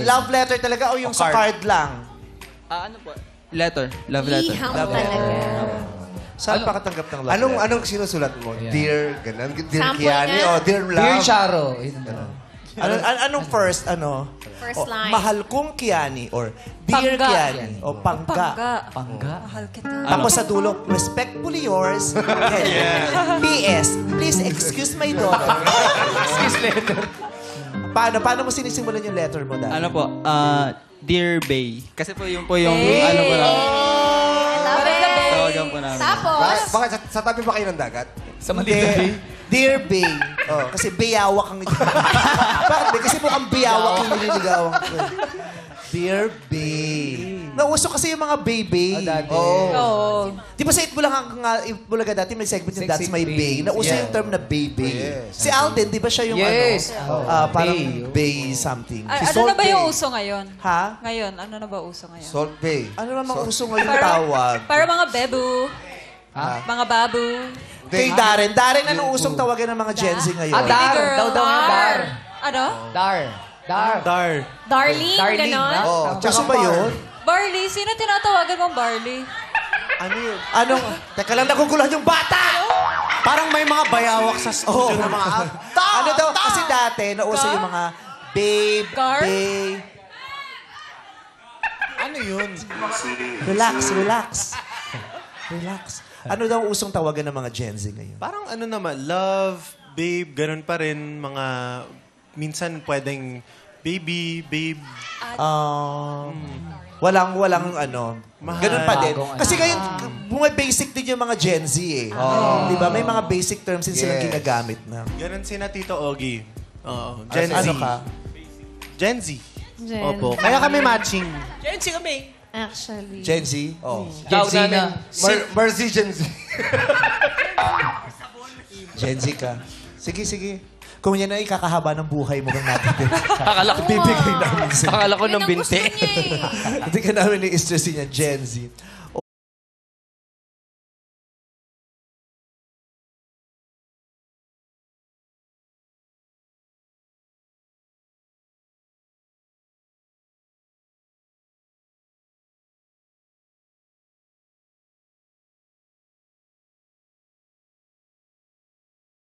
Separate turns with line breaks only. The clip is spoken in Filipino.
love letter talaga o yung sa card lang?
Ano po? Letter. Love letter.
Iham talaga.
Saan pa katanggap ng love letter?
Anong sinusulat mo? Dear, ganun. Dear
Sample
Kiani
nga.
o Dear Love?
Dear Charo.
Anong first,
First line.
Mahal kong Kiani or Dear
Pangga.
Kiani o Pangga.
Pangga.
Mahal kita.
Tapos sa dulo, respectfully yours. P.S. Please excuse my daughter.
Excuse letter.
Paano mo sinisimulan yung letter mo, Dad?
Ano po? Dear Bay. Kasi po yung
Bay.
ano po lang.
Love it.
Tawagan po namin.
Tapos,
Bakit? Sa tabi ba kayo ng dagat?
Sa Manila.
Dear Bay. Kasi bayawak ang... Bakit, Bay? Kasi mukhang bayawak yung nililigawan ko. Dear Bay. Nauso kasi yung mga Bay-Bay.
Dati.
Oo.
Di ba sa Itbulaga dati may segment yung That's
Sexy
My
Bay.
Bay. Nauso
Yeah.
yung term na Bay-Bay.
Yes.
Si Alden, di ba siya yung
Yes.
parang
Bay.
Bay something.
Ano na ba yung uso ngayon?
Ha?
Ngayon, ano na ba uso ngayon?
Salt Bay.
Ano naman uso ngayon tawag?
Para mga bebu.
Ha?
Mga babu.
Kay Darren. Darren, anong usong tawagan ng mga Gen Z ngayon?
Dar.
Girl.
Daw nga Dar.
Ano?
Dar.
Dar.
darling,
Darling,
ganon.
ha?
Oh,
Gusto ba yun?
Barley. Sino tinatawagan mong Barley?
Ano yun? Anong... Teka lang, naguguluhan yung bata!
Parang may mga bayawak sa studio ng mga...
Ano daw? Kasi dati, nauso yung mga babe,
Gar?
babe.
Ano yun?
Relax, relax. Relax. Ano daw usong tawagan ng mga Gen Z ngayon?
Parang ano naman, love, babe, ganun pa rin. Mga... Minsan pwedeng baby, babe.
Walang ano.
Mahal.
Ganun pa din.
Bagong
Kasi ngayon, basic din yung mga Gen Z eh. Di ba? May mga basic terms din silang
Yes.
ginagamit na.
Ganun si na Tito Ogie. Oo, Gen Z.
Ano ka?
Gen Z.
Gen
Opo. Kaya kami matching.
Actually.
Gen Z? Oh.
Gen Z na.
Mercy Gen Z.
Gen Z ka. Sige, sige. Kung yan ay kakahaba ng buhay mo kang natin.
Akala ko
Bibigay namin sa'yo.
Akala ko ng
Yan ang gusto
binti.
niya eh.
Hindi ka namin i-stress niya, Gen Z.